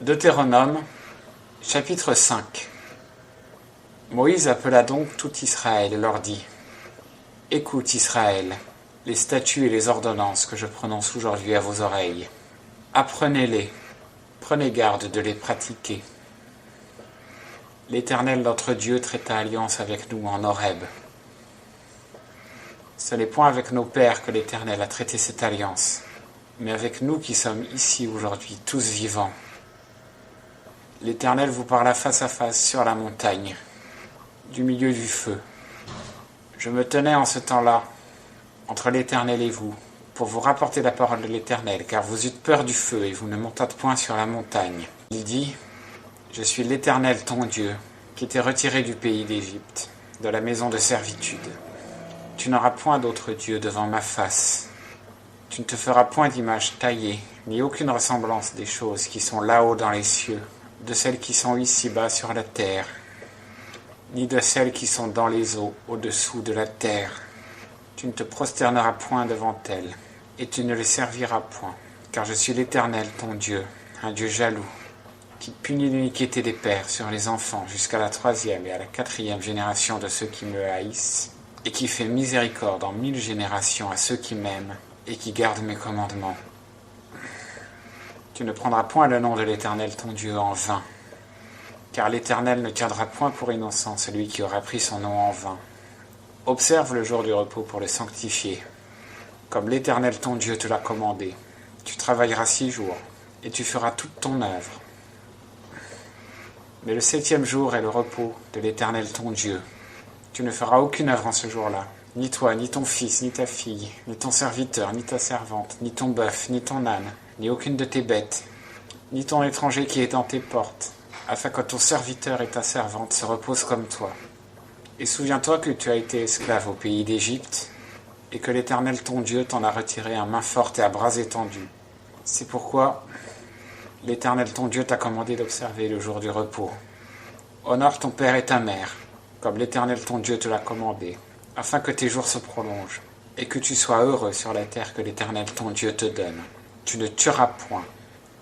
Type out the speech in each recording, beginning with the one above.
Deutéronome, chapitre 5. Moïse appela donc tout Israël et leur dit : Écoute Israël, les statuts et les ordonnances que je prononce aujourd'hui à vos oreilles. Apprenez-les, prenez garde de les pratiquer. L'Éternel notre Dieu traita alliance avec nous en Horeb. Ce n'est point avec nos pères que l'Éternel a traité cette alliance, mais avec nous qui sommes ici aujourd'hui, tous vivants. L'Éternel vous parla face à face sur la montagne, du milieu du feu. Je me tenais en ce temps-là, entre l'Éternel et vous, pour vous rapporter la parole de l'Éternel, car vous eûtes peur du feu et vous ne montâtes point sur la montagne. Il dit : Je suis l'Éternel ton Dieu, qui t'ai retiré du pays d'Égypte, de la maison de servitude. Tu n'auras point d'autre Dieu devant ma face. Tu ne te feras point d'image taillée, ni aucune ressemblance des choses qui sont là-haut dans les cieux, de celles qui sont ici-bas sur la terre, ni de celles qui sont dans les eaux au-dessous de la terre. Tu ne te prosterneras point devant elles, et tu ne les serviras point, car je suis l'Éternel ton Dieu, un Dieu jaloux, qui punit l'iniquité des pères sur les enfants jusqu'à la 3e et à la 4e génération de ceux qui me haïssent, et qui fait miséricorde en 1000 générations à ceux qui m'aiment et qui gardent mes commandements. Tu ne prendras point le nom de l'Éternel ton Dieu en vain, car l'Éternel ne tiendra point pour innocent celui qui aura pris son nom en vain. Observe le jour du repos pour le sanctifier, comme l'Éternel ton Dieu te l'a commandé. Tu travailleras 6 jours, et tu feras toute ton œuvre. Mais le 7e jour est le repos de l'Éternel ton Dieu. Tu ne feras aucune œuvre en ce jour-là, ni toi, ni ton fils, ni ta fille, ni ton serviteur, ni ta servante, ni ton bœuf, ni ton âne, ni aucune de tes bêtes, ni ton étranger qui est dans tes portes, afin que ton serviteur et ta servante se reposent comme toi. Et souviens-toi que tu as été esclave au pays d'Égypte, et que l'Éternel ton Dieu t'en a retiré à main forte et à bras étendus. C'est pourquoi l'Éternel ton Dieu t'a commandé d'observer le jour du repos. Honore ton père et ta mère, comme l'Éternel ton Dieu te l'a commandé, afin que tes jours se prolongent, et que tu sois heureux sur la terre que l'Éternel ton Dieu te donne. Tu ne tueras point,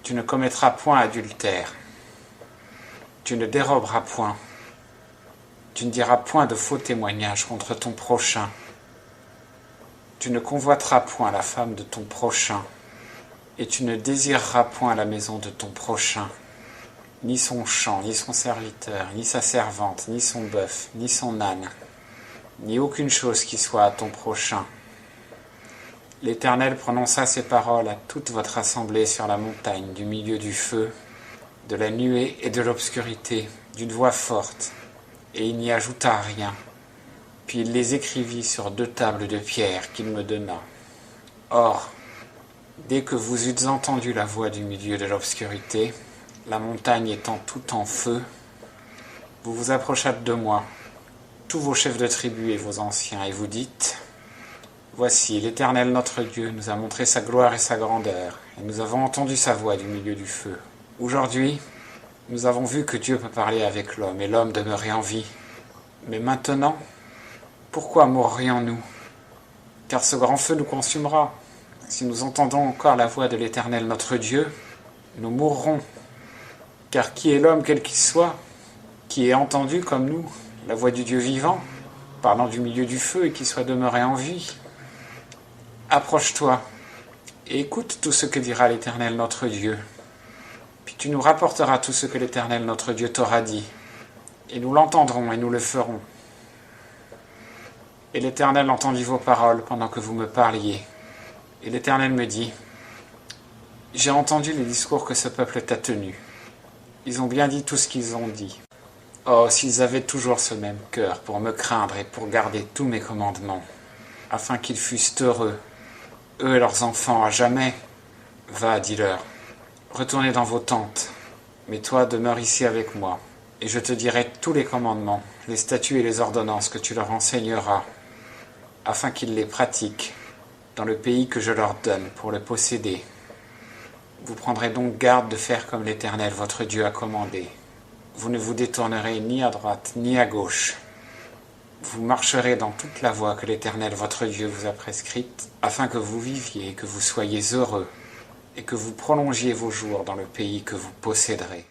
tu ne commettras point adultère, tu ne déroberas point, tu ne diras point de faux témoignages contre ton prochain, tu ne convoiteras point la femme de ton prochain, et tu ne désireras point la maison de ton prochain, ni son champ, ni son serviteur, ni sa servante, ni son bœuf, ni son âne, ni aucune chose qui soit à ton prochain. L'Éternel prononça ces paroles à toute votre assemblée sur la montagne, du milieu du feu, de la nuée et de l'obscurité, d'une voix forte, et il n'y ajouta rien. Puis il les écrivit sur 2 tables de pierre qu'il me donna. Or, dès que vous eûtes entendu la voix du milieu de l'obscurité, la montagne étant tout en feu, vous vous approchâtes de moi, tous vos chefs de tribu et vos anciens, et vous dites : Voici, l'Éternel notre Dieu nous a montré sa gloire et sa grandeur, et nous avons entendu sa voix du milieu du feu. Aujourd'hui, nous avons vu que Dieu peut parler avec l'homme, et l'homme demeurer en vie. Mais maintenant, pourquoi mourrions-nous ? Car ce grand feu nous consumera. Si nous entendons encore la voix de l'Éternel notre Dieu, nous mourrons. Car qui est l'homme quel qu'il soit, qui ait entendu comme nous la voix du Dieu vivant, parlant du milieu du feu et qui soit demeuré en vie ? Approche-toi et écoute tout ce que dira l'Éternel notre Dieu. Puis tu nous rapporteras tout ce que l'Éternel notre Dieu t'aura dit, et nous l'entendrons et nous le ferons. Et l'Éternel entendit vos paroles pendant que vous me parliez. Et l'Éternel me dit : J'ai entendu les discours que ce peuple t'a tenus. Ils ont bien dit tout ce qu'ils ont dit. Oh, s'ils avaient toujours ce même cœur pour me craindre et pour garder tous mes commandements, afin qu'ils fussent heureux, eux et leurs enfants à jamais. Va, dis-leur, retournez dans vos tentes, mais toi demeure ici avec moi, et je te dirai tous les commandements, les statuts et les ordonnances que tu leur enseigneras, afin qu'ils les pratiquent dans le pays que je leur donne pour le posséder. Vous prendrez donc garde de faire comme l'Éternel votre Dieu a commandé. Vous ne vous détournerez ni à droite ni à gauche. Vous marcherez dans toute la voie que l'Éternel votre Dieu vous a prescrite, afin que vous viviez et que vous soyez heureux. et que vous prolongiez vos jours dans le pays que vous posséderez.